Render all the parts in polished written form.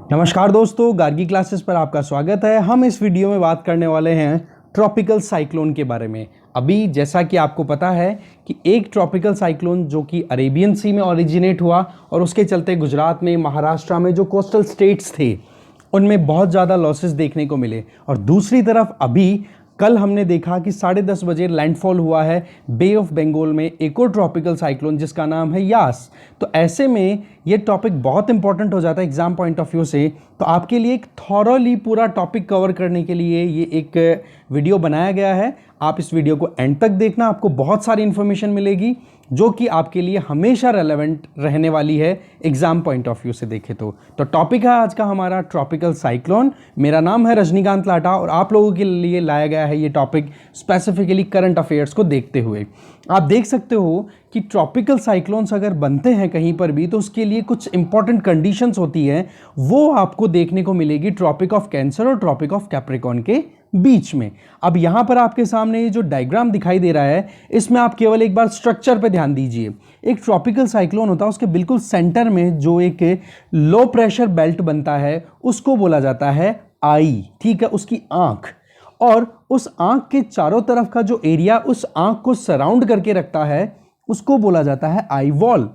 नमस्कार दोस्तों, गार्गी क्लासेस पर आपका स्वागत है। हम इस वीडियो में बात करने वाले हैं ट्रॉपिकल साइक्लोन के बारे में। अभी जैसा कि आपको पता है कि एक ट्रॉपिकल साइक्लोन जो कि अरेबियन सी में ओरिजिनेट हुआ और उसके चलते गुजरात में, महाराष्ट्र में जो कोस्टल स्टेट्स थे उनमें बहुत ज़्यादा लॉसेस देखने को मिले। और दूसरी तरफ अभी कल हमने देखा कि 10:30 बजे लैंडफॉल हुआ है बे ऑफ बंगाल में एक और ट्रॉपिकल साइक्लोन जिसका नाम है यास। तो ऐसे में ये टॉपिक बहुत इंपॉर्टेंट हो जाता है एग्जाम पॉइंट ऑफ व्यू से। तो आपके लिए एक थॉरोली पूरा टॉपिक कवर करने के लिए ये एक वीडियो बनाया गया है। आप इस वीडियो को एंड तक देखना, आपको बहुत सारी इन्फॉर्मेशन मिलेगी जो कि आपके लिए हमेशा रेलेवेंट रहने वाली है एग्जाम पॉइंट ऑफ व्यू से देखें तो टॉपिक है आज का हमारा ट्रॉपिकल साइक्लोन। मेरा नाम है रजनीकांत लाटा और आप लोगों के लिए लाया गया है ये टॉपिक स्पेसिफिकली करंट अफेयर्स को देखते हुए। आप देख सकते हो कि ट्रॉपिकल साइक्लोन्स अगर बनते हैं कहीं पर भी तो उसके लिए कुछ इंपॉर्टेंट कंडीशंस होती हैं, वो आपको देखने को मिलेगी ट्रॉपिक ऑफ कैंसर और ट्रॉपिक ऑफ कैप्रिकॉर्न के बीच में। अब यहां पर आपके सामने ये जो डायग्राम दिखाई दे रहा है इसमें आप केवल एक बार स्ट्रक्चर पे ध्यान दीजिए। एक ट्रॉपिकल साइक्लोन होता है, उसके बिल्कुल सेंटर में जो एक लो प्रेशर बेल्ट बनता है उसको बोला जाता है आई, ठीक है, उसकी आंख। और उस आंख के चारों तरफ का जो एरिया उस आंख को सराउंड करके रखता है उसको बोला जाता है आई वॉल,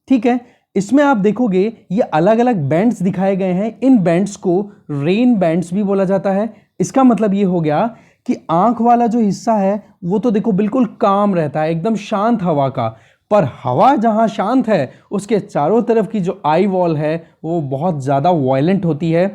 ठीक है। इसमें आप देखोगे ये अलग अलग बैंड्स दिखाए गए हैं। इन बैंड्स को रेन बैंड्स भी बोला जाता है। इसका मतलब ये हो गया कि आंख वाला जो हिस्सा है वो तो देखो बिल्कुल काम रहता है, एकदम शांत हवा का, पर हवा जहां शांत है उसके चारों तरफ की जो आई वॉल है वो बहुत ज्यादा वायलेंट होती है।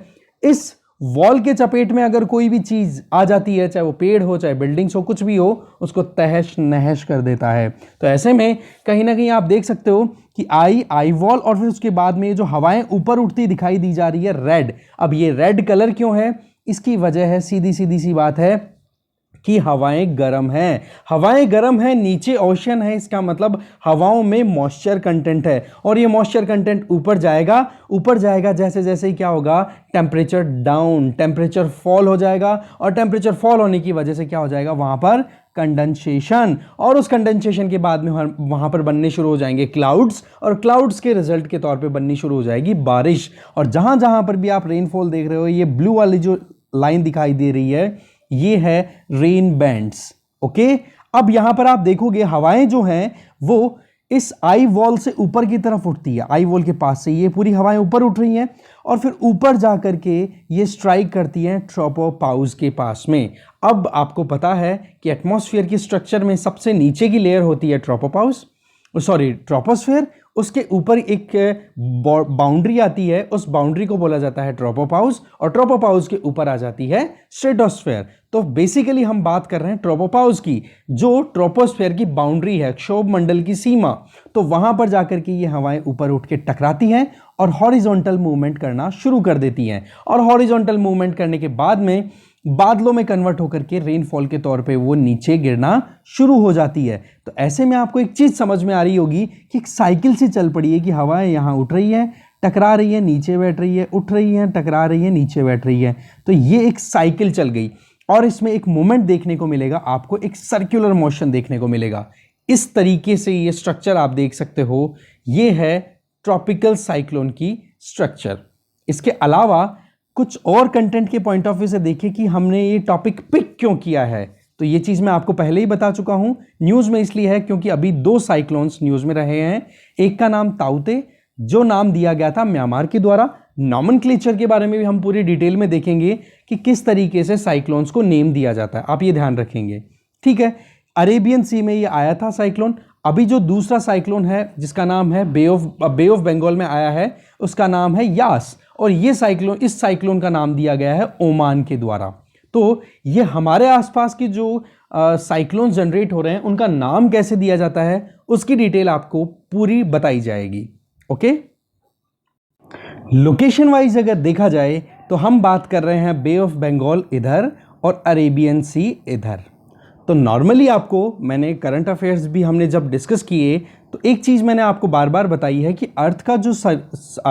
इस वॉल के चपेट में अगर कोई भी चीज आ जाती है, चाहे वो पेड़ हो, चाहे बिल्डिंग्स हो, कुछ भी हो, उसको तहश नहश कर देता है। तो ऐसे में कहीं ना कहीं आप देख सकते हो कि आई वॉल और फिर उसके बाद में जो हवाएं ऊपर उठती दिखाई दी जा रही है रेड। अब ये रेड कलर क्यों है? इसकी वजह है सीधी सी बात है कि हवाएं गर्म हैं। हवाएं गर्म हैं, नीचे ओशन है, इसका मतलब हवाओं में मॉइस्चर कंटेंट है और ये मॉइस्चर कंटेंट ऊपर जाएगा जैसे जैसे ही क्या होगा, टेम्परेचर डाउन, टेम्परेचर फॉल हो जाएगा। और टेम्परेचर फॉल होने की वजह से क्या हो जाएगा, वहां पर कंडेंसेशन, और उस कंडेंसेशन के बाद में वहां पर बनने शुरू हो जाएंगे क्लाउड्स, और क्लाउड्स के रिजल्ट के तौर पे बननी शुरू हो जाएगी बारिश। और जहां जहां पर भी आप रेनफॉल देख रहे हो, ये ब्लू वाली जो लाइन दिखाई दे रही है ये है रेन बैंड्स, ओके। अब यहां पर आप देखोगे हवाएं जो हैं वो इस आई वॉल से ऊपर की तरफ उठती है। आई वॉल के पास से ये पूरी हवाएं ऊपर उठ रही हैं और फिर ऊपर जाकर के ये स्ट्राइक करती हैं ट्रोपोपाउस के पास में। अब आपको पता है कि एटमॉस्फेयर की स्ट्रक्चर में सबसे नीचे की लेयर होती है ट्रोपोस्फेयर। उसके ऊपर एक बाउंड्री आती है, उस बाउंड्री को बोला जाता है ट्रोपोपाउस, और ट्रोपोपाउस के ऊपर आ जाती है स्ट्रेटोस्फेयर। तो बेसिकली हम बात कर रहे हैं ट्रोपोपाउस की, जो ट्रोपोस्फेयर की बाउंड्री है, क्षोभ मंडल की सीमा। तो वहां पर जाकर के ये हवाएं ऊपर उठ के टकराती हैं और हॉरिजॉन्टल मूवमेंट करना शुरू कर देती हैं, और हॉरिजॉन्टल मूवमेंट करने के बाद में बादलों में कन्वर्ट होकर के रेनफॉल के तौर पे वो नीचे गिरना शुरू हो जाती है। तो ऐसे में आपको एक चीज समझ में आ रही होगी कि एक साइकिल सी चल पड़ी है कि हवाएं यहां उठ रही है, टकरा रही है, नीचे बैठ रही है, उठ रही है, टकरा रही है, नीचे बैठ रही है। तो ये एक साइकिल चल गई और इसमें एक मूवमेंट देखने को मिलेगा, आपको एक सर्कुलर मोशन देखने को मिलेगा। इस तरीके से ये स्ट्रक्चर आप देख सकते हो, ये है ट्रॉपिकल साइक्लोन की स्ट्रक्चर। इसके अलावा कुछ और कंटेंट के पॉइंट ऑफ व्यू से देखें कि हमने ये टॉपिक पिक क्यों किया है, तो ये चीज मैं आपको पहले ही बता चुका हूं। न्यूज में इसलिए है क्योंकि अभी 2 साइक्लोन्स न्यूज में रहे हैं। एक का नाम ताउते, जो नाम दिया गया था म्यांमार के द्वारा। नॉमेनक्लेचर के बारे में भी हम पूरी डिटेल में देखेंगे कि किस तरीके से साइक्लोन्स को नेम दिया जाता है, आप ये ध्यान रखेंगे, ठीक है। अरेबियन सी में ये आया था साइक्लोन। अभी जो दूसरा साइक्लोन है जिसका नाम है बे ऑफ बंगाल में आया है, उसका नाम है यास, और ये साइक्लोन, इस साइक्लोन का नाम दिया गया है ओमान के द्वारा। तो ये हमारे आसपास की जो साइक्लोन जनरेट हो रहे हैं उनका नाम कैसे दिया जाता है उसकी डिटेल आपको पूरी बताई जाएगी, ओके। लोकेशन वाइज अगर देखा जाए तो हम बात कर रहे हैं बे ऑफ बंगाल इधर और अरेबियन सी इधर। तो नॉर्मली आपको, मैंने करंट अफेयर्स भी हमने जब डिस्कस किए तो एक चीज़ मैंने आपको बार बार बताई है कि अर्थ का जो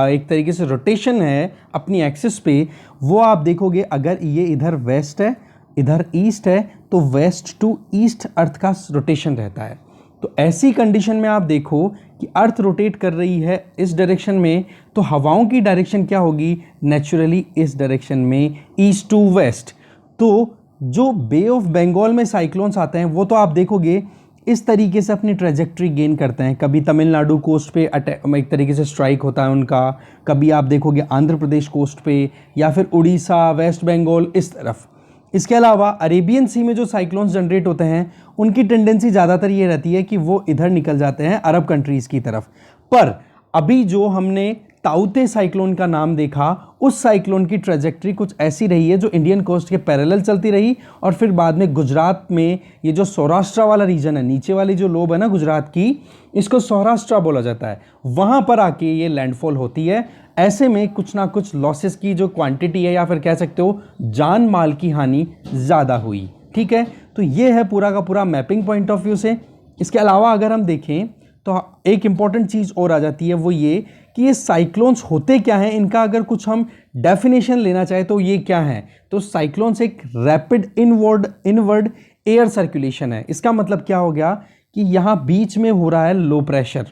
एक तरीके से रोटेशन है अपनी एक्सिस पे, वो आप देखोगे अगर ये इधर वेस्ट है, इधर ईस्ट है, तो वेस्ट टू ईस्ट अर्थ का रोटेशन रहता है। तो ऐसी कंडीशन में आप देखो कि अर्थ रोटेट कर रही है इस डायरेक्शन में, तो हवाओं की डायरेक्शन क्या होगी, नेचुरली इस डायरेक्शन में, ईस्ट टू वेस्ट। तो जो बे ऑफ बंगाल में साइक्लोन्स आते हैं वो तो आप देखोगे इस तरीके से अपनी ट्रेजेक्ट्री गेन करते हैं। कभी तमिलनाडु कोस्ट पे एक तरीके से स्ट्राइक होता है उनका, कभी आप देखोगे आंध्र प्रदेश कोस्ट पे, या फिर उड़ीसा, वेस्ट बंगाल, इस तरफ। इसके अलावा अरेबियन सी में जो साइक्लोन्स जनरेट होते हैं उनकी टेंडेंसी ज़्यादातर ये रहती है कि वो इधर निकल जाते हैं अरब कंट्रीज़ की तरफ। पर अभी जो हमने ताउते साइक्लोन का नाम देखा, उस साइक्लोन की ट्रेजेक्ट्री कुछ ऐसी रही है जो इंडियन कोस्ट के पैरेलल चलती रही, और फिर बाद में गुजरात में ये जो सौराष्ट्र वाला रीजन है, नीचे वाली जो लोब है ना गुजरात की, इसको सौराष्ट्र बोला जाता है, वहाँ पर आके ये लैंडफॉल होती है। ऐसे में कुछ ना कुछ लॉसेस की जो क्वांटिटी है, या फिर कह सकते हो जान माल की हानि ज़्यादा हुई। ठीक है, तो ये है पूरा का पूरा मैपिंग पॉइंट ऑफ व्यू से। इसके अलावा अगर हम देखें तो एक इम्पॉर्टेंट चीज़ और आ जाती है, वो ये कि ये साइक्लोन्स होते क्या हैं, इनका अगर कुछ हम डेफिनेशन लेना चाहे तो ये क्या है। तो साइक्लोन्स एक रैपिड इनवर्ड एयर सर्कुलेशन है। इसका मतलब क्या हो गया कि यहाँ बीच में हो रहा है लो प्रेशर।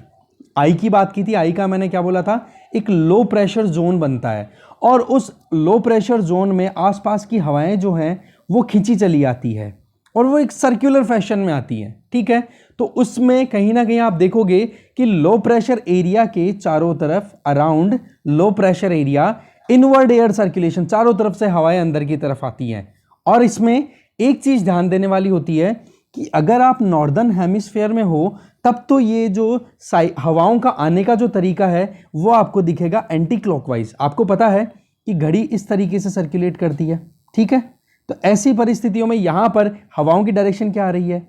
आई की बात की थी, आई का मैंने क्या बोला था, एक लो प्रेशर जोन बनता है, और उस लो प्रेशर जोन में आसपास की हवाएं जो हैं वो खींची चली आती है, और वो एक सर्कुलर फैशन में आती है। ठीक है, तो उसमें कहीं ना कहीं आप देखोगे कि लो प्रेशर एरिया के चारों तरफ, around low pressure area, inward air circulation, चारों तरफ से हवाएं अंदर की तरफ आती हैं। और इसमें एक चीज़ ध्यान देने वाली होती है कि अगर आप नॉर्दर्न हेमिस्फीयर में हो तब तो ये जो हवाओं का आने का जो तरीका है वो आपको दिखेगा एंटी क्लॉकवाइज। आपको पता है कि घड़ी इस तरीके से सर्कुलेट करती है। ठीक है, तो ऐसी परिस्थितियों में यहाँ पर हवाओं की डायरेक्शन क्या आ रही है,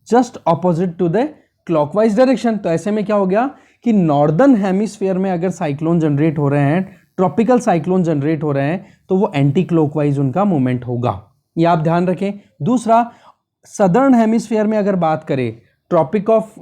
just opposite to the clockwise direction. तो ऐसे में क्या हो गया कि नॉर्दर्न हेमिस्फीयर में अगर साइक्लोन जनरेट हो रहे हैं, ट्रॉपिकल साइक्लोन जनरेट हो रहे हैं, तो वो एंटी क्लॉकवाइज उनका मूवमेंट होगा, ये आप ध्यान रखें। दूसरा, सदर्न हेमिस्फीयर में अगर बात करें, ट्रॉपिक ऑफ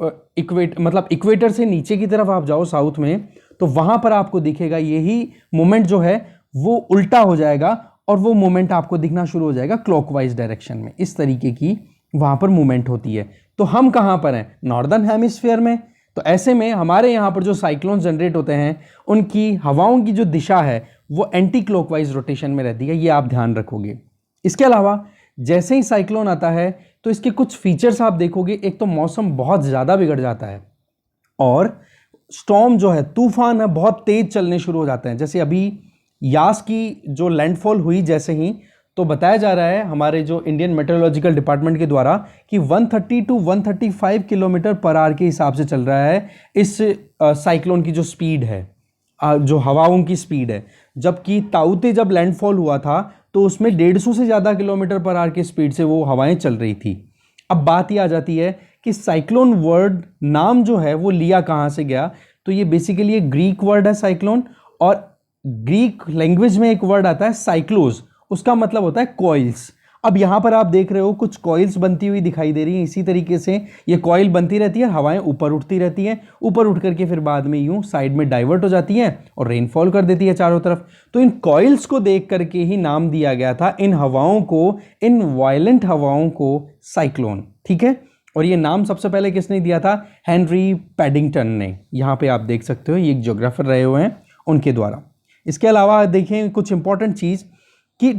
मतलब इक्वेटर से नीचे की तरफ आप जाओ साउथ में, तो वहां पर आपको दिखेगा यही मोमेंट जो है वो उल्टा हो जाएगा, और वो मोमेंट आपको दिखना शुरू हो जाएगा क्लॉकवाइज डायरेक्शन में। इस तरीके की वहां पर मूवमेंट होती है। तो हम कहां पर हैं, नॉर्दर्न हेमिस्फीयर में। तो ऐसे में हमारे यहाँ पर जो साइक्लोन जनरेट होते हैं उनकी हवाओं की जो दिशा है वो एंटी क्लॉकवाइज रोटेशन में रहती है, ये आप ध्यान रखोगे। इसके अलावा जैसे ही साइक्लोन आता है तो इसके कुछ फीचर्स आप देखोगे। एक तो मौसम बहुत ज़्यादा बिगड़ जाता है, और स्टॉर्म जो है, तूफान है, बहुत तेज चलने शुरू हो जाते हैं। जैसे अभी यास की जो लैंडफॉल हुई जैसे ही, तो बताया जा रहा है हमारे जो इंडियन मेट्रोलॉजिकल डिपार्टमेंट के द्वारा कि 130 टू 135 किलोमीटर पर आवर के हिसाब से चल रहा है इस साइक्लोन की जो स्पीड है, जो हवाओं की स्पीड है। जबकि ताउते जब लैंडफॉल हुआ था तो उसमें 150 से ज़्यादा किलोमीटर पर आवर की स्पीड से वो हवाएं चल रही थी। अब बात ये आ जाती है कि साइक्लोन वर्ड नाम जो है वो लिया कहाँ से गया, तो ये बेसिकली एक ग्रीक वर्ड है साइक्लोन, और ग्रीक लैंग्वेज में एक वर्ड आता है साइक्लोज, उसका मतलब होता है कॉइल्स। अब यहाँ पर आप देख रहे हो कुछ कॉइल्स बनती हुई दिखाई दे रही हैं। इसी तरीके से ये कॉइल बनती रहती है, हवाएं ऊपर उठती रहती हैं, ऊपर उठ करके फिर बाद में यूं साइड में डाइवर्ट हो जाती हैं और रेनफॉल कर देती है चारों तरफ। तो इन कॉइल्स को देख करके ही नाम दिया गया था इन हवाओं को, इन वायलेंट हवाओं को साइक्लोन। ठीक है, और ये नाम सबसे पहले किसने दिया था, हेनरी पैडिंगटन ने। यहाँ पे आप देख सकते हो ये एक ज्योग्राफर रहे हुए हैं, उनके द्वारा। इसके अलावा देखें कुछ इंपॉर्टेंट चीज़ कि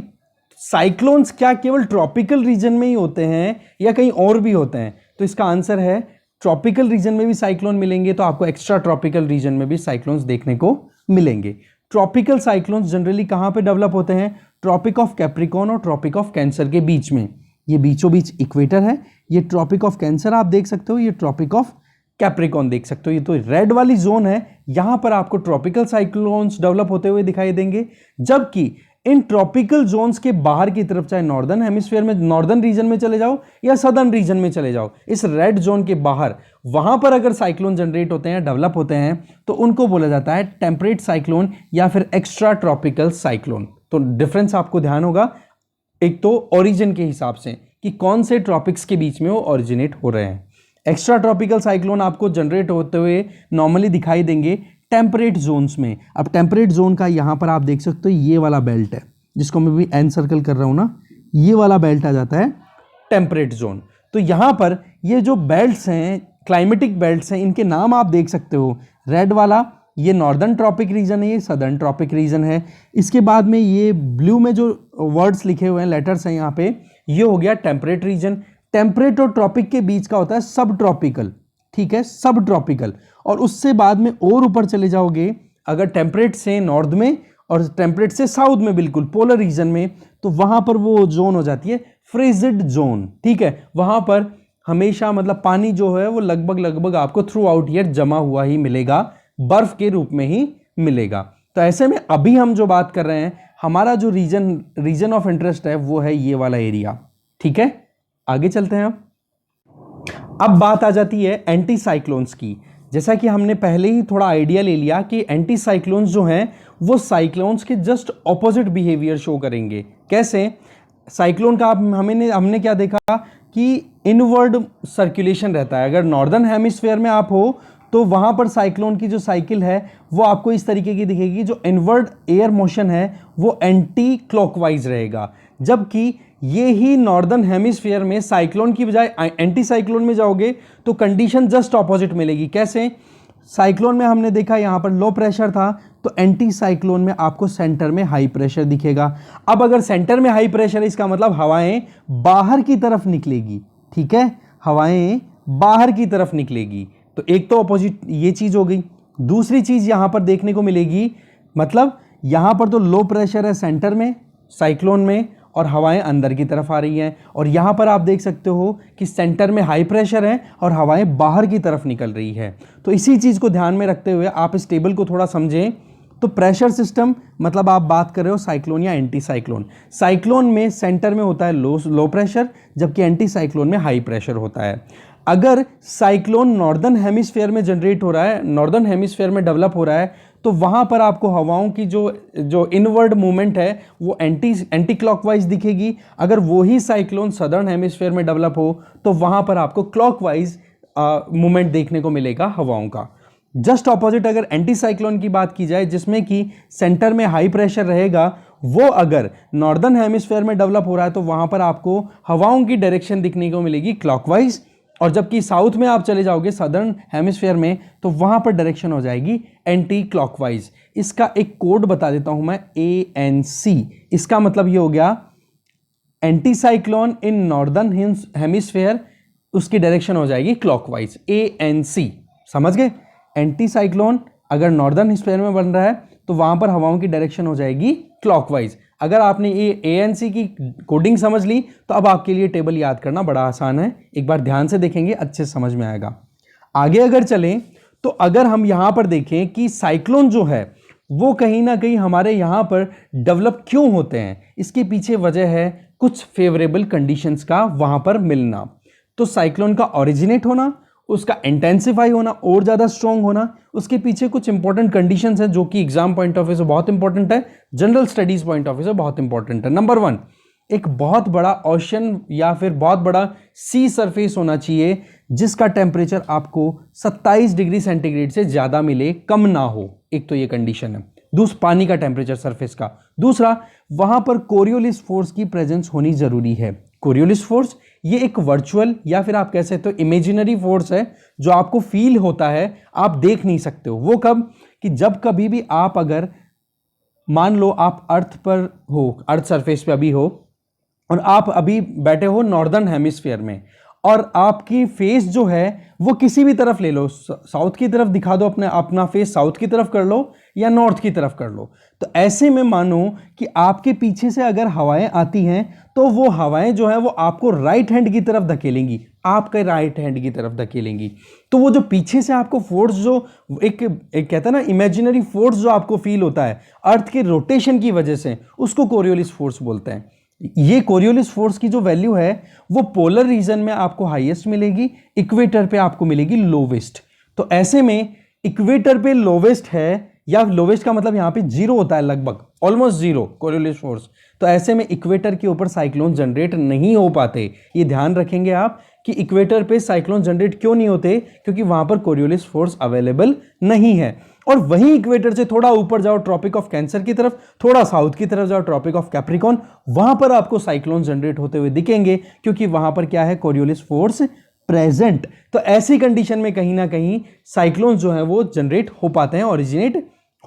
साइक्लोन्स क्या केवल ट्रॉपिकल रीजन में ही होते हैं या कहीं और भी होते हैं, तो इसका आंसर है ट्रॉपिकल रीजन में भी साइक्लोन मिलेंगे, तो आपको एक्स्ट्रा ट्रॉपिकल रीजन में भी साइक्लोन्स देखने को मिलेंगे। ट्रॉपिकल साइक्लोन्स जनरली कहाँ पे डेवलप होते हैं, ट्रॉपिक ऑफ कैप्रिकॉर्न और ट्रॉपिक ऑफ कैंसर के बीच में। ये बीचों बीच इक्वेटर है, ये ट्रॉपिक ऑफ कैंसर आप देख सकते हो, ये ट्रॉपिक ऑफ कैप्रिकॉर्न देख सकते हो। ये तो रेड वाली जोन है, यहाँ पर आपको ट्रॉपिकल साइक्लोन्स डेवलप होते हुए दिखाई देंगे। जबकि इन ट्रॉपिकल जोन्स के बाहर की तरफ, चाहे नॉर्दर्न हेमिस्फीयर में, नॉर्दर्न रीजन में चले जाओ या सदर्न रीजन में चले जाओ, इस रेड जोन के बाहर वहां पर अगर साइक्लोन जनरेट होते हैं, डेवलप होते हैं, तो उनको बोला जाता है टेम्परेट साइक्लोन या फिर एक्स्ट्रा ट्रॉपिकल साइक्लोन। तो डिफरेंस आपको ध्यान होगा, एक तो ओरिजिन के हिसाब से कि कौन से ट्रॉपिक्स के बीच में वो ओरिजिनेट हो रहे हैं। एक्स्ट्रा ट्रॉपिकल साइक्लोन आपको जनरेट होते हुए नॉर्मली दिखाई देंगे टेम्परेट जोन्स में। अब टेम्परेट जोन का यहाँ पर आप देख सकते हो ये वाला बेल्ट है, जिसको मैं भी एन सर्कल कर रहा हूँ ना, ये वाला बेल्ट आ जाता है टेम्परेट जोन। तो यहाँ पर ये जो बेल्ट्स हैं क्लाइमेटिक बेल्ट्स हैं, इनके नाम आप देख सकते हो। रेड वाला ये नॉर्दर्न ट्रॉपिक रीजन है, ये सदर्न ट्रॉपिक रीजन है। इसके बाद में ये ब्लू में जो वर्ड्स लिखे हुए हैं, लेटर्स हैं यहाँ पे, ये हो गया टेम्परेट रीजन। टेम्परेट और ट्रॉपिक के बीच का होता है सब ट्रॉपिकल, ठीक है, सब ट्रॉपिकल। और उससे बाद में और ऊपर चले जाओगे, अगर टेम्परेट से नॉर्थ में और टेम्परेट से साउथ में, बिल्कुल पोलर रीजन में, तो वहां पर वो जोन हो जाती है फ्रीजिड जोन, ठीक है। वहां पर हमेशा मतलब पानी जो है वो लगभग आपको थ्रू आउट ईयर जमा हुआ ही मिलेगा, बर्फ के रूप में ही मिलेगा। तो ऐसे में अभी हम जो बात कर रहे हैं, हमारा जो रीजन ऑफ इंटरेस्ट है वो है ये वाला एरिया, ठीक है। आगे चलते हैं। अब बात आ जाती है एंटी साइक्लोन्स की। जैसा कि हमने पहले ही थोड़ा आइडिया ले लिया कि एंटी साइक्लोन्स जो हैं वो साइक्लोन्स के जस्ट ऑपोजिट बिहेवियर शो करेंगे। कैसे? साइक्लोन का हमने क्या देखा कि इनवर्ड सर्कुलेशन रहता है। अगर नॉर्दर्न हेमिस्फीयर में आप हो तो वहां पर साइक्लोन की जो साइकिल है वो आपको इस तरीके की दिखेगी। जो इनवर्ड एयर मोशन है वो एंटी क्लॉकवाइज रहेगा, जबकि ये ही नॉर्दर्न हेमिस्फीयर में साइक्लोन की बजाय एंटी साइक्लोन में जाओगे तो कंडीशन जस्ट ऑपोजिट मिलेगी। कैसे? साइक्लोन में हमने देखा यहां पर लो प्रेशर था, तो एंटी साइक्लोन में आपको सेंटर में हाई प्रेशर दिखेगा। अब अगर सेंटर में हाई प्रेशर है, इसका मतलब हवाएं बाहर की तरफ निकलेगी, ठीक है, हवाएं बाहर की तरफ निकलेगी। तो एक तो अपोजिट ये चीज हो गई। दूसरी चीज यहां पर देखने को मिलेगी, मतलब यहां पर तो लो प्रेशर है सेंटर में साइक्लोन में और हवाएं अंदर की तरफ आ रही हैं, और यहां पर आप देख सकते हो कि सेंटर में हाई प्रेशर है और हवाएं बाहर की तरफ निकल रही है। तो इसी चीज को ध्यान में रखते हुए आप इस टेबल को थोड़ा समझें। तो प्रेशर सिस्टम मतलब आप बात कर रहे हो साइक्लोन या एंटी साइक्लोन। साइक्लोन में सेंटर में होता है लो प्रेशर, जबकि एंटी साइक्लोन में हाई प्रेशर होता है। अगर साइक्लोन नॉर्दर्न हेमिस्फीयर में जनरेट हो रहा है, नॉर्दर्न हेमिस्फीयर में डेवलप हो रहा है, तो वहां पर आपको हवाओं की जो इनवर्ड मूवमेंट है वो एंटी क्लॉकवाइज दिखेगी। अगर वही साइक्लोन सदर्न हेमिस्फीयर में डेवलप हो तो वहां पर आपको क्लॉकवाइज मूवमेंट देखने को मिलेगा हवाओं का। जस्ट ऑपोजिट अगर एंटी साइक्लोन की बात की जाए, जिसमें कि सेंटर में हाई प्रेशर रहेगा, वो अगर नॉर्दर्न हेमिस्फीयर में डेवलप हो रहा है तो वहां पर आपको हवाओं की डायरेक्शन दिखने को मिलेगी क्लॉकवाइज। और जबकि साउथ में आप चले जाओगे सदर्न हेमिस्फीयर में, तो वहां पर डायरेक्शन हो जाएगी एंटी क्लॉकवाइज। इसका एक कोड बता देता हूं मैं, ANC। इसका मतलब ये हो गया anti cyclone in northern hemisphere, उसकी डायरेक्शन हो जाएगी क्लॉकवाइज, ANC। समझ गए? एंटी साइक्लोन अगर नॉर्दर्न हेमिस्फीयर में बन रहा है तो वहां पर हवाओं की डायरेक्शन हो जाएगी क्लॉकवाइज। अगर आपने ये ANC की कोडिंग समझ ली तो अब आपके लिए टेबल याद करना बड़ा आसान है। एक बार ध्यान से देखेंगे अच्छे से समझ में आएगा। आगे अगर चलें तो अगर हम यहां पर देखें कि साइक्लोन जो है वो कहीं ना कहीं हमारे यहां पर डेवलप क्यों होते हैं, इसके पीछे वजह है कुछ फेवरेबल कंडीशंस का वहां पर मिलना। तो साइक्लोन का ओरिजिनेट होना, उसका इंटेंसिफाई होना और ज्यादा स्ट्रॉन्ग होना, उसके पीछे कुछ इंपॉर्टेंट कंडीशंस हैं जो कि एग्जाम पॉइंट ऑफ व्यू से बहुत इंपॉर्टेंट है, general studies point of view से बहुत इंपॉर्टेंट है। नंबर 1, एक बहुत बड़ा ओशन या फिर बहुत बड़ा सी सरफेस होना चाहिए जिसका टेम्परेचर आपको 27 डिग्री सेंटीग्रेड से ज्यादा मिले, कम ना हो। एक तो ये कंडीशन है। दूसरा, पानी का टेम्परेचर सरफेस का। दूसरा, वहां पर कोरियोलिस फोर्स की प्रेजेंस होनी जरूरी है। कोरियोलिस फोर्स ये एक वर्चुअल या फिर आप कह सकते हो इमेजिनरी फोर्स है जो आपको फील होता है, आप देख नहीं सकते हो। वो कब? कि जब कभी भी आप अगर मान लो आप अर्थ पर हो, अर्थ सरफेस पे अभी हो और आप अभी बैठे हो नॉर्दर्न हेमिस्फीयर में, और आपकी फेस जो है वो किसी भी तरफ ले लो, साउथ की तरफ दिखा दो, अपना फेस साउथ की तरफ कर लो या नॉर्थ की तरफ कर लो। तो ऐसे में मानो कि आपके पीछे से अगर हवाएं आती हैं तो वो हवाएं जो है वो आपको राइट हैंड की तरफ धकेलेंगी, आपके राइट हैंड की तरफ धकेलेंगी। तो वो जो पीछे से आपको फोर्स जो एक कहता है ना इमेजिनरी फोर्स जो आपको फील होता है अर्थ के रोटेशन की वजह से, उसको कोरियोलिस फोर्स बोलते हैं। ये कोरियोलिस फोर्स की जो वैल्यू है वो पोलर रीजन में आपको हाईएस्ट मिलेगी, इक्वेटर पे आपको मिलेगी लोवेस्ट। तो ऐसे में इक्वेटर पे लोवेस्ट है, या लोवेस्ट का मतलब यहां पे जीरो होता है, लगभग ऑलमोस्ट जीरो कोरियोलिस फोर्स। तो ऐसे में इक्वेटर के ऊपर साइक्लोन जनरेट नहीं हो पाते। ये ध्यान रखेंगे आप कि इक्वेटर पे साइक्लोन जनरेट क्यों नहीं होते, क्योंकि वहां पर कोरियोलिस फोर्स अवेलेबल नहीं है। और वहीं इक्वेटर से थोड़ा ऊपर जाओ ट्रॉपिक ऑफ कैंसर की तरफ, थोड़ा साउथ की तरफ जाओ ट्रॉपिक ऑफ कैप्रिकॉन, वहां पर आपको साइक्लोन जनरेट होते हुए दिखेंगे, क्योंकि वहां पर क्या है, कोरियोलिस फोर्स प्रेजेंट। तो ऐसी कंडीशन में कहीं ना कहीं साइक्लोन जो है वो जनरेट हो पाते हैं, ओरिजिनेट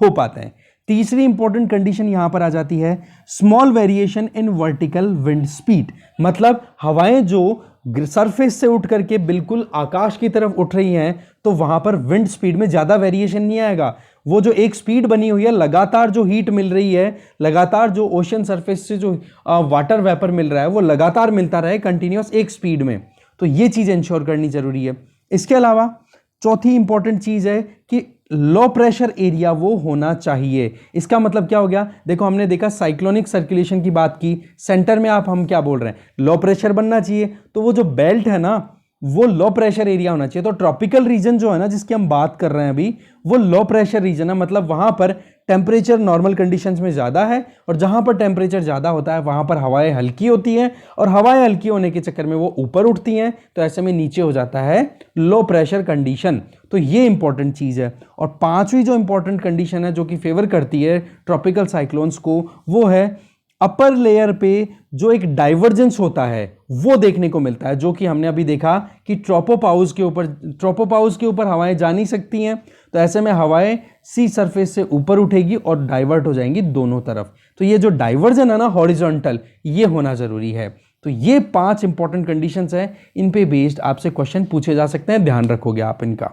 हो पाते हैं। तीसरी इंपॉर्टेंट कंडीशन यहां पर आ जाती है small variation in vertical wind speed. मतलब हवाएं जो सरफेस से उठ करके बिल्कुल आकाश की तरफ उठ रही हैं, तो वहां पर विंड स्पीड में ज्यादा वेरिएशन नहीं आएगा। वो जो एक स्पीड बनी हुई है, लगातार जो हीट मिल रही है, लगातार जो ओशन सरफेस से जो वाटर वेपर मिल रहा है, वो लगातार मिलता रहे कंटिन्यूअस एक स्पीड में। तो ये चीज इंश्योर करनी जरूरी है। इसके अलावा चौथी इंपॉर्टेंट चीज है कि लो प्रेशर एरिया वो होना चाहिए। इसका मतलब क्या हो गया, देखो हमने देखा साइक्लोनिक सर्कुलेशन की बात की, सेंटर में हम क्या बोल रहे हैं, लो प्रेशर बनना चाहिए। तो वो जो बेल्ट है ना, वो लो प्रेशर एरिया होना चाहिए। तो ट्रॉपिकल रीजन जो है ना, जिसकी हम बात कर रहे हैं अभी, वो लो प्रेशर रीजन है। मतलब वहां पर टेम्परेचर नॉर्मल कंडीशंस में ज़्यादा है, और जहां पर टेम्परेचर ज़्यादा होता है वहां पर हवाएं हल्की होती हैं, और हवाएं हल्की होने के चक्कर में वो ऊपर उठती हैं, तो ऐसे में नीचे हो जाता है लो प्रेशर कंडीशन। तो ये इंपॉर्टेंट चीज़ है। और पांचवी जो इंपॉर्टेंट कंडीशन है जो कि फेवर करती है ट्रॉपिकल साइक्लोन्स को, वो है अपर लेयर पे जो एक डाइवर्जेंस होता है वो देखने को मिलता है, जो कि हमने अभी देखा कि ट्रोपोपाउस के ऊपर हवाएं जा नहीं सकती हैं। तो ऐसे में हवाएं सी सरफेस से ऊपर उठेगी और डाइवर्ट हो जाएंगी दोनों तरफ। तो ये जो डाइवर्जन है ना हॉरिजॉन्टल, ये होना जरूरी है। तो ये 5 इंपॉर्टेंट कंडीशंस हैं, इन पे बेस्ड आपसे क्वेश्चन पूछे जा सकते हैं, ध्यान रखोगे आप इनका।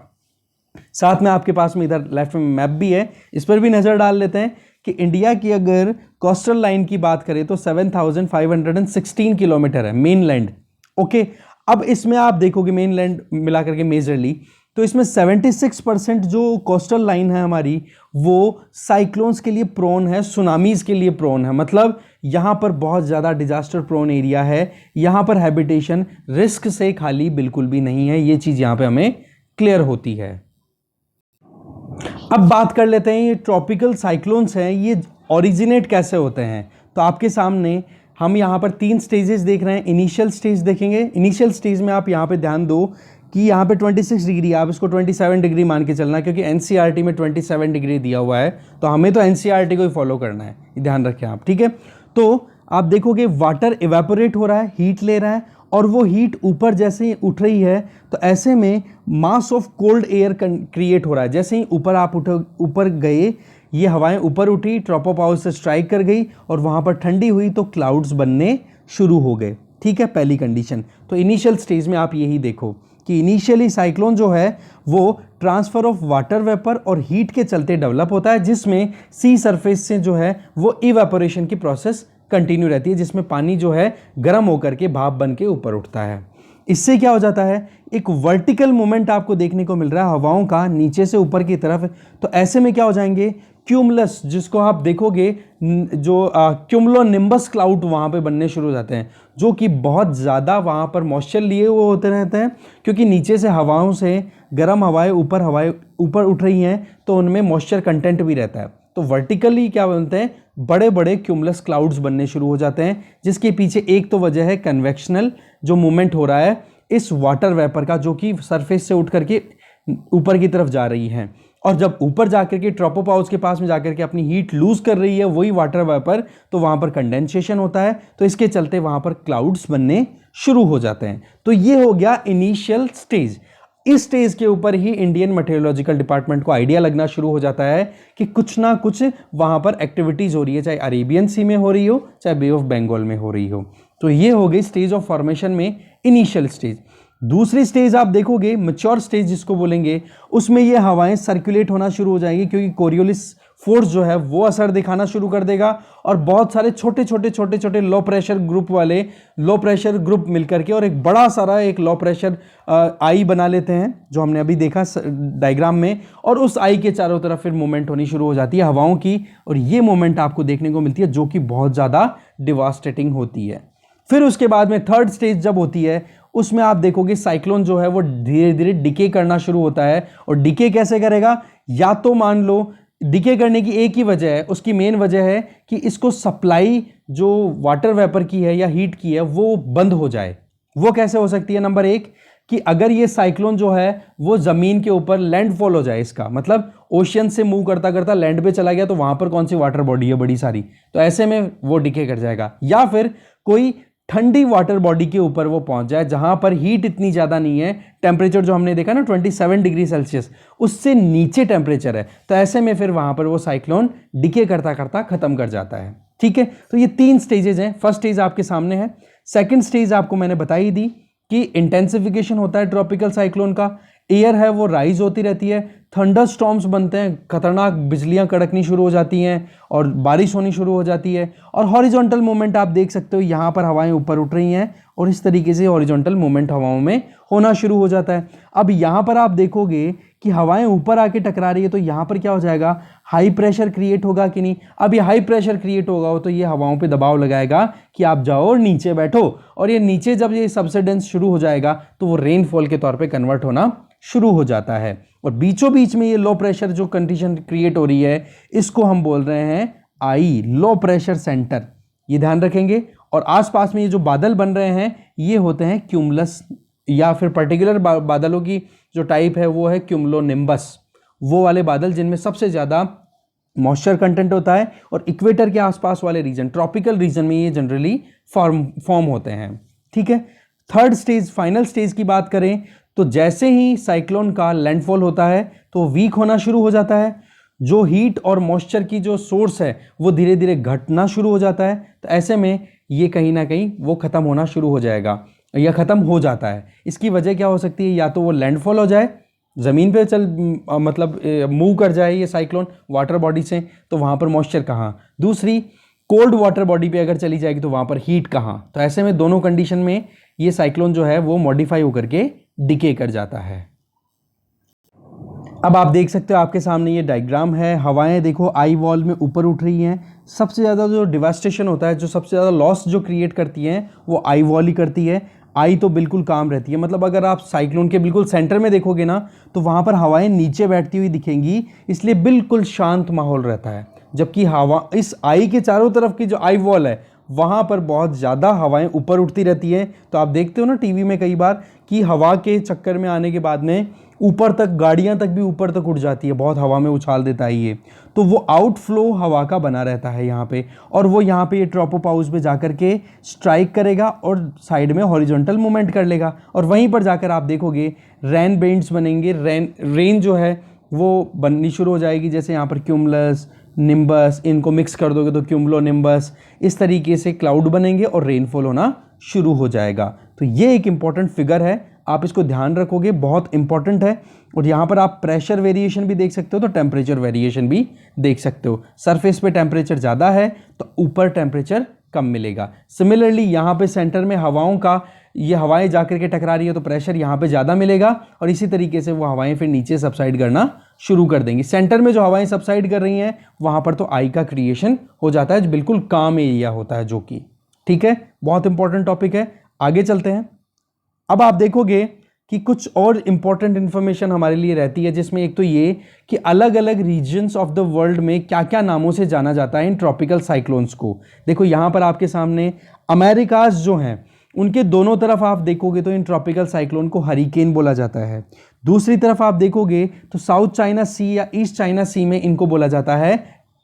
साथ में आपके पास में इधर लेफ्ट में मैप भी है, इस पर भी नजर डाल लेते हैं कि इंडिया की अगर कोस्टल लाइन की बात करें तो 7,516 किलोमीटर है मेनलैंड। ओके, अब इसमें आप देखोगे मेनलैंड मिला करके मेजरली, तो इसमें 76% जो कोस्टल लाइन है हमारी, वो साइक्लोन्स के लिए प्रोन है, सुनामीज के लिए प्रोन है। मतलब यहां पर बहुत ज़्यादा डिजास्टर प्रोन एरिया है, यहां पर हैबिटेशन रिस्क से खाली बिल्कुल भी नहीं है। ये चीज़ यहां पे हमें क्लियर होती है। अब बात कर लेते हैं ये ट्रॉपिकल साइक्लोन्स हैं, ये ओरिजिनेट कैसे होते हैं। तो आपके सामने हम यहाँ पर 3 स्टेजेस देख रहे हैं। इनिशियल स्टेज देखेंगे। इनिशियल स्टेज में आप यहाँ पे ध्यान दो कि यहाँ पे 26 डिग्री, आप इसको 27 डिग्री मान के चलना, क्योंकि एनसीईआरटी में 27 डिग्री दिया हुआ है, तो हमें तो एनसीईआरटी को ही फॉलो करना है, ध्यान रखें आप, ठीक है। तो आप देखोगे वाटर इवेपोरेट हो रहा है, हीट ले रहा है, और वो हीट ऊपर जैसे ही उठ रही है, तो ऐसे में mass of cold air create हो रहा है। जैसे ही ऊपर आप ऊपर गए, ये हवाएं ऊपर उठी, ट्रोपोपाउस से स्ट्राइक कर गई और वहां पर ठंडी हुई, तो क्लाउड्स बनने शुरू हो गए, ठीक है, पहली कंडीशन। तो इनिशियल स्टेज में आप यही देखो कि इनिशियली साइक्लोन जो है वो ट्रांसफर ऑफ वाटर वेपर और हीट के चलते डेवलप होता है, जिसमें सी सरफेस से जो है वो इवेपोरेशन की प्रोसेस कंटिन्यू रहती है, जिसमें पानी जो है गर्म होकर के भाप बन के ऊपर उठता है। इससे क्या हो जाता है, एक वर्टिकल मूवमेंट आपको देखने को मिल रहा है हवाओं का नीचे से ऊपर की तरफ। तो ऐसे में क्या हो जाएंगे, क्यूमुलस, जिसको आप देखोगे जो क्यूमुलोनिम्बस क्लाउड वहाँ पे बनने शुरू हो जाते हैं, जो कि बहुत ज़्यादा वहाँ पर मॉइस्चर लिए हुए होते रहते हैं, क्योंकि नीचे से हवाओं से गर्म हवाएं ऊपर उठ रही हैं, तो उनमें मॉइस्चर कंटेंट भी रहता है। तो वर्टिकली क्या बनते हैं, बड़े बड़े क्यूमुलस क्लाउड्स बनने शुरू हो जाते हैं, जिसके पीछे एक तो वजह है कन्वेक्शनल जो मूवमेंट हो रहा है इस वाटर वेपर का, जो कि सरफेस से उठ करके ऊपर की तरफ जा रही है, और जब ऊपर जाकर के ट्रोपोपाउस के पास में जाकर के अपनी हीट लूज कर रही है वही वाटर वेपर, तो वहां पर कंडेंसेशन होता है, तो इसके चलते वहां पर क्लाउड्स बनने शुरू हो जाते हैं। तो ये हो गया इनिशियल स्टेज। इस स्टेज के ऊपर ही इंडियन मेट्रोलॉजिकल डिपार्टमेंट को आइडिया लगना शुरू हो जाता है कि कुछ ना कुछ वहां पर एक्टिविटीज हो रही है, चाहे अरेबियन सी में हो रही हो, चाहे बे ऑफ बंगाल में हो रही हो। तो ये हो गई स्टेज ऑफ फॉर्मेशन में इनिशियल स्टेज। दूसरी स्टेज आप देखोगे मैच्योर स्टेज जिसको बोलेंगे, उसमें ये हवाएं सर्कुलेट होना शुरू हो जाएगी, क्योंकि कोरियोलिस फोर्स जो है वो असर दिखाना शुरू कर देगा, और बहुत सारे छोटे छोटे लो प्रेशर ग्रुप वाले लो प्रेशर ग्रुप मिलकर के और एक बड़ा सारा एक लो प्रेशर आई बना लेते हैं, जो हमने अभी देखा डायग्राम में, और उस आई के चारों तरफ फिर मूवमेंट होनी शुरू हो जाती है हवाओं की, और ये मूवमेंट आपको देखने को मिलती है जो कि बहुत ज़्यादा डिवास्टेटिंग होती है। फिर उसके बाद में थर्ड स्टेज जब होती है, उसमें आप देखोगे साइक्लोन जो है वो धीरे धीरे डिके करना शुरू होता है। और डिके कैसे करेगा, या तो मान लो डिके करने की एक ही वजह है, उसकी मेन वजह है कि इसको सप्लाई जो वाटर वेपर की है या हीट की है वो बंद हो जाए। वो कैसे हो सकती है, नंबर 1 कि अगर ये साइक्लोन जो है वो जमीन के ऊपर लैंडफॉल हो जाए, इसका मतलब ओशियन से मूव करता करता लैंड पे चला गया, तो वहां पर कौन सी वाटर बॉडी है बड़ी सारी, तो ऐसे में वो डिके कर जाएगा। या फिर कोई ठंडी वाटर बॉडी के ऊपर वो पहुंच जाए जहां पर हीट इतनी ज़्यादा नहीं है, टेम्परेचर जो हमने देखा ना 27 डिग्री सेल्सियस, उससे नीचे टेम्परेचर है, तो ऐसे में फिर वहां पर वो साइक्लोन डिके करता करता खत्म कर जाता है। ठीक है, तो ये 3 स्टेजेस हैं। फर्स्ट स्टेज आपके सामने है। सेकंड स्टेज आपको मैंने बताई दी कि इंटेंसिफिकेशन होता है ट्रॉपिकल साइक्लोन का, एयर है वो राइज होती रहती है, थंडर स्टॉर्म्स बनते हैं, खतरनाक बिजलियां कड़कनी शुरू हो जाती हैं और बारिश होनी शुरू हो जाती है, और हॉरिजॉन्टल मूवमेंट आप देख सकते हो, यहाँ पर हवाएं ऊपर उठ रही हैं और इस तरीके से हॉरिजॉन्टल मूवमेंट हवाओं में होना शुरू हो जाता है। अब यहाँ पर आप देखोगे कि हवाएं ऊपर आके टकरा रही है, तो यहाँ पर क्या हो जाएगा, हाई प्रेशर क्रिएट होगा कि नहीं। अब ये हाई प्रेशर क्रिएट होगा तो ये हवाओं पे दबाव लगाएगा कि आप जाओ और नीचे बैठो, और ये नीचे जब ये सबसिडेंस शुरू हो जाएगा तो वो रेनफॉल के तौर पे कन्वर्ट होना शुरू हो जाता है। और बीचों बीच में ये लो प्रेशर जो कंडीशन क्रिएट हो रही है, इसको हम बोल रहे हैं आई, लो प्रेशर सेंटर, ये ध्यान रखेंगे। और आसपास में ये जो बादल बन रहे हैं ये होते हैं क्यूमुलस, या फिर पर्टिकुलर बादलों की जो टाइप है वो है क्यूमुलोनिम्बस, वो वाले बादल जिनमें सबसे ज़्यादा मॉइस्चर कंटेंट होता है, और इक्वेटर के आसपास वाले रीजन, ट्रॉपिकल रीजन में ये जनरली फॉर्म होते हैं। ठीक है, थर्ड स्टेज, फाइनल स्टेज की बात करें तो जैसे ही साइक्लोन का लैंडफॉल होता है तो वीक होना शुरू हो जाता है, जो हीट और मॉइस्चर की जो सोर्स है वो धीरे धीरे घटना शुरू हो जाता है, तो ऐसे में ये कहीं ना कहीं वो ख़त्म होना शुरू हो जाएगा या ख़त्म हो जाता है। इसकी वजह क्या हो सकती है, या तो वो लैंडफॉल हो जाए, ज़मीन पे मतलब मूव कर जाए ये साइक्लोन वाटर बॉडी से, तो वहाँ पर मॉइस्चर कहाँ, दूसरी कोल्ड वाटर बॉडी पे अगर चली जाएगी तो वहाँ पर हीट कहाँ, तो ऐसे में दोनों कंडीशन में ये साइक्लोन जो है वो मॉडिफाई होकर के डिके कर जाता है। अब आप देख सकते हो आपके सामने ये डायग्राम है, हवाएं देखो आई वॉल में ऊपर उठ रही हैं। सबसे ज़्यादा जो डिवास्टेशन होता है, जो सबसे ज़्यादा लॉस जो क्रिएट करती हैं वो आई वॉल ही करती है। आई तो बिल्कुल काम रहती है, मतलब अगर आप साइक्लोन के बिल्कुल सेंटर में देखोगे ना तो वहाँ पर हवाएं नीचे बैठती हुई दिखेंगी, इसलिए बिल्कुल शांत माहौल रहता है। जबकि हवा इस आई के चारों तरफ की जो आई वॉल है वहाँ पर बहुत ज़्यादा हवाएं ऊपर उठती रहती हैं। तो आप देखते हो ना टीवी में कई बार कि हवा के चक्कर में आने के बाद में ऊपर तक गाड़ियाँ तक भी ऊपर तक उड़ जाती है, बहुत हवा में उछाल देता है ये, तो वो आउटफ्लो हवा का बना रहता है यहाँ पे, और वो यहाँ पे ये ट्रोपोपाउस पे जाकर के स्ट्राइक करेगा और साइड में हॉरिजॉन्टल मूवमेंट कर लेगा, और वहीं पर जाकर आप देखोगे रेन बेंड्स बनेंगे, रेन जो है वो बननी शुरू हो जाएगी। जैसे यहाँ पर क्यूमुलस, निम्बस, इनको मिक्स कर दोगे तो क्यूमुलो निम्बस, इस तरीके से क्लाउड बनेंगे और रेनफॉल होना शुरू हो जाएगा। तो ये एक इम्पॉर्टेंट फिगर है, आप इसको ध्यान रखोगे, बहुत इंपॉर्टेंट है। और यहाँ पर आप प्रेशर वेरिएशन भी देख सकते हो, तो टेम्परेचर वेरिएशन भी देख सकते हो। सरफेस पे टेम्परेचर ज़्यादा है तो ऊपर टेम्परेचर कम मिलेगा। सिमिलरली यहाँ पे सेंटर में हवाओं का, ये हवाएं जाकर के टकरा रही है तो प्रेशर यहाँ पे ज़्यादा मिलेगा, और इसी तरीके से वो हवाएं फिर नीचे सबसाइड करना शुरू कर देंगी। सेंटर में जो हवाएं सबसाइड कर रही हैं वहाँ पर तो आई का क्रिएशन हो जाता है, जो बिल्कुल काम एरिया होता है जो कि, ठीक है, बहुत इंपॉर्टेंट टॉपिक है। आगे चलते हैं। अब आप देखोगे कि कुछ और इंपॉर्टेंट इन्फॉर्मेशन हमारे लिए रहती है, जिसमें एक तो ये कि अलग अलग रीजन्स ऑफ द वर्ल्ड में क्या क्या नामों से जाना जाता है इन ट्रॉपिकल साइक्लोन्स को। देखो यहाँ पर आपके सामने अमेरिकाज जो हैं उनके दोनों तरफ आप देखोगे तो इन ट्रॉपिकल साइक्लोन को हरिकेन बोला जाता है। दूसरी तरफ आप देखोगे तो साउथ चाइना सी या ईस्ट चाइना सी में इनको बोला जाता है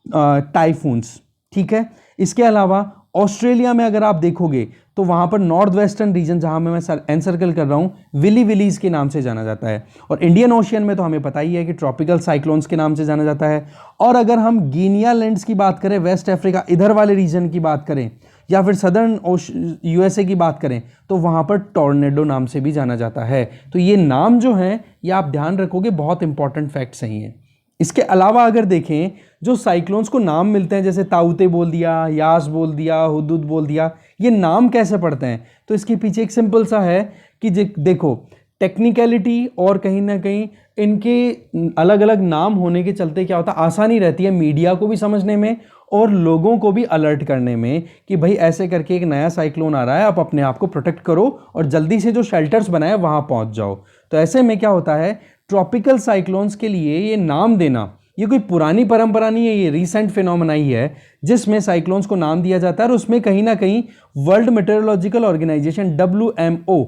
टाइफून्स, ठीक है। इसके अलावा ऑस्ट्रेलिया में अगर आप देखोगे तो वहाँ पर नॉर्थ वेस्टर्न रीजन, जहाँ में मैं एनसर्कल कर रहा हूँ, विली विलीज के नाम से जाना जाता है। और इंडियन ओशियन में तो हमें पता ही है कि ट्रॉपिकल साइक्लोन्स के नाम से जाना जाता है। और अगर हम गिनिया लैंड्स की बात करें, वेस्ट अफ्रीका इधर वाले रीजन की बात करें, या फिर सदर्न यूएसए की बात करें, तो वहाँ पर टॉर्नेडो नाम से भी जाना जाता है। तो ये नाम जो हैं ये आप ध्यान रखोगे, बहुत इंपॉर्टेंट फैक्ट्स हैं ये। इसके अलावा अगर देखें जो साइक्लोन्स को नाम मिलते हैं, जैसे ताउते बोल दिया, यास बोल दिया, हुदुद बोल दिया, ये नाम कैसे पड़ते हैं? तो इसके पीछे एक सिंपल सा है कि देखो टेक्निकलिटी और कहीं ना कहीं इनके अलग अलग नाम होने के चलते क्या होता है, आसानी रहती है मीडिया को भी समझने में और लोगों को भी अलर्ट करने में कि भाई ऐसे करके एक नया साइक्लोन आ रहा है, आप अपने आप को प्रोटेक्ट करो और जल्दी से जो शेल्टर्स बनाए वहाँ पहुँच जाओ। तो ऐसे में क्या होता है, ट्रॉपिकल साइक्लोन्स के लिए ये नाम देना ये कोई पुरानी परंपरा नहीं है, ये रीसेंट फिनोमेना ही है जिसमें साइक्लोन्स को नाम दिया जाता है। और उसमें कहीं ना कहीं वर्ल्ड मेटेरोलॉजिकल ऑर्गेनाइजेशन WMO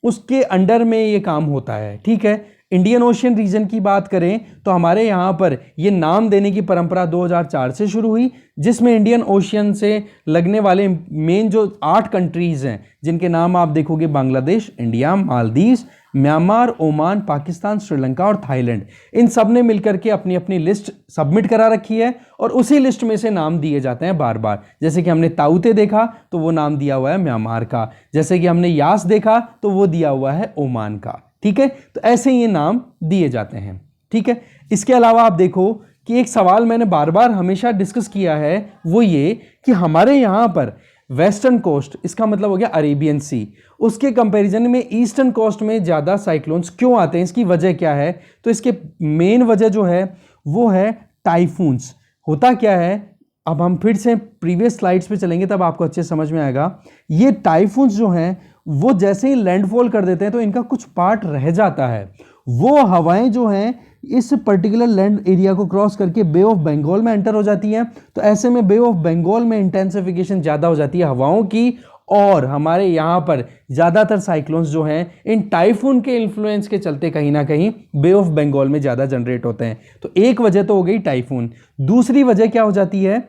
उसके अंडर में ये काम होता है, ठीक है। इंडियन ओशियन रीजन की बात करें तो हमारे यहाँ पर ये नाम देने की परंपरा 2004 से शुरू हुई, जिसमें इंडियन ओशियन से लगने वाले मेन जो 8 कंट्रीज हैं जिनके नाम आप देखोगे, Bangladesh, India, Maldives, Myanmar, Oman, Pakistan, Sri Lanka और थाईलैंड, इन सब ने मिलकर के अपनी अपनी लिस्ट सबमिट करा रखी है और उसी लिस्ट में से नाम दिए जाते हैं बार बार। जैसे कि हमने ताउते देखा तो वो नाम दिया हुआ है म्यांमार का, जैसे कि हमने यास देखा तो वो दिया हुआ है ओमान का। ठीक है, तो ऐसे ये नाम दिए जाते हैं। ठीक है, इसके अलावा आप देखो कि एक सवाल मैंने बार बार हमेशा डिस्कस किया है, वो ये कि हमारे यहाँ पर वेस्टर्न कोस्ट, इसका मतलब हो गया अरेबियन सी, उसके कंपैरिजन में ईस्टर्न कोस्ट में ज़्यादा साइक्लोन्स क्यों आते हैं, इसकी वजह क्या है? तो इसके मेन वजह जो है वो है टाइफून्स। होता क्या है, अब हम फिर से प्रीवियस स्लाइड्स पे चलेंगे तब आपको अच्छे समझ में आएगा। ये टाइफून्स जो हैं वो जैसे ही लैंडफॉल कर देते हैं तो इनका कुछ पार्ट रह जाता है। वो हवाएं जो हैं इस पर्टिकुलर लैंड एरिया को क्रॉस करके बे ऑफ बंगाल में एंटर हो जाती हैं, तो ऐसे में बे ऑफ बंगाल में इंटेंसिफिकेशन ज़्यादा हो जाती है हवाओं की, और हमारे यहाँ पर ज़्यादातर साइक्लोन्स जो हैं इन टाइफून के इन्फ्लुएंस के चलते कहीं ना कहीं बे ऑफ बंगाल में ज़्यादा जनरेट होते हैं। तो एक वजह तो हो गई टाइफून। दूसरी वजह क्या हो जाती है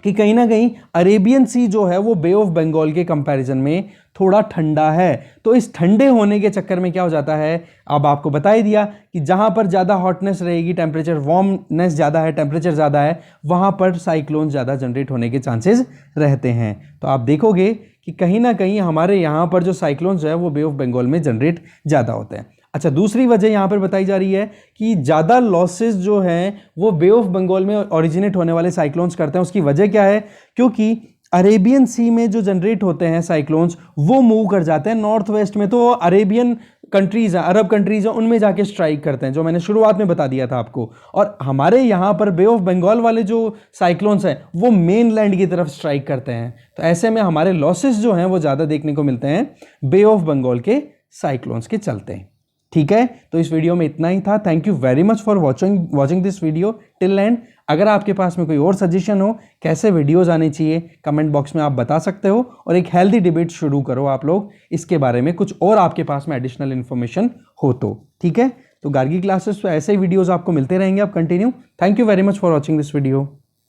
कि कहीं ना कहीं अरेबियन सी जो है वो बे ऑफ बंगाल के कंपैरिजन में थोड़ा ठंडा है, तो इस ठंडे होने के चक्कर में क्या हो जाता है, अब आपको बता ही दिया कि जहां पर ज़्यादा हॉटनेस रहेगी, टेम्परेचर वार्मनेस ज़्यादा है, टेम्परेचर ज़्यादा है, वहां पर साइक्लोन ज़्यादा जनरेट होने के चांसेस रहते हैं। तो आप देखोगे कि कहीं ना कहीं हमारे यहाँ पर जो साइक्लोन्स है वो बे ऑफ बंगाल में जनरेट ज़्यादा होते हैं। अच्छा, दूसरी वजह यहाँ पर बताई जा रही है कि ज़्यादा लॉसेस जो हैं वो बे ऑफ बंगाल में ओरिजिनेट होने वाले साइक्लोन्स करते हैं। उसकी वजह क्या है? क्योंकि अरेबियन सी में जो जनरेट होते हैं साइक्लोन्स वो मूव कर जाते हैं नॉर्थ वेस्ट में, तो अरेबियन कंट्रीज़ हैं, अरब कंट्रीज़ हैं, उनमें जाके स्ट्राइक करते हैं, जो मैंने शुरुआत में बता दिया था आपको। और हमारे यहाँ पर बे ऑफ बंगाल वाले जो साइक्लोन्स हैं वो मेन लैंड की तरफ स्ट्राइक करते हैं, तो ऐसे में हमारे लॉसेस जो हैं वो ज़्यादा देखने को मिलते हैं बे ऑफ बंगाल के साइक्लोन्स के चलते। ठीक है, तो इस वीडियो में इतना ही था। Thank you very much for watching this video till and. अगर आपके पास में कोई और सजेशन हो कैसे वीडियोस आने चाहिए, कमेंट बॉक्स में आप बता सकते हो, और एक हेल्दी डिबेट शुरू करो आप लोग इसके बारे में, कुछ और आपके पास में एडिशनल इन्फॉर्मेशन हो तो। ठीक है, तो गार्गी क्लासेस पे ऐसे ही वीडियोस आपको मिलते रहेंगे। आप continue. Thank you very much for watching this video.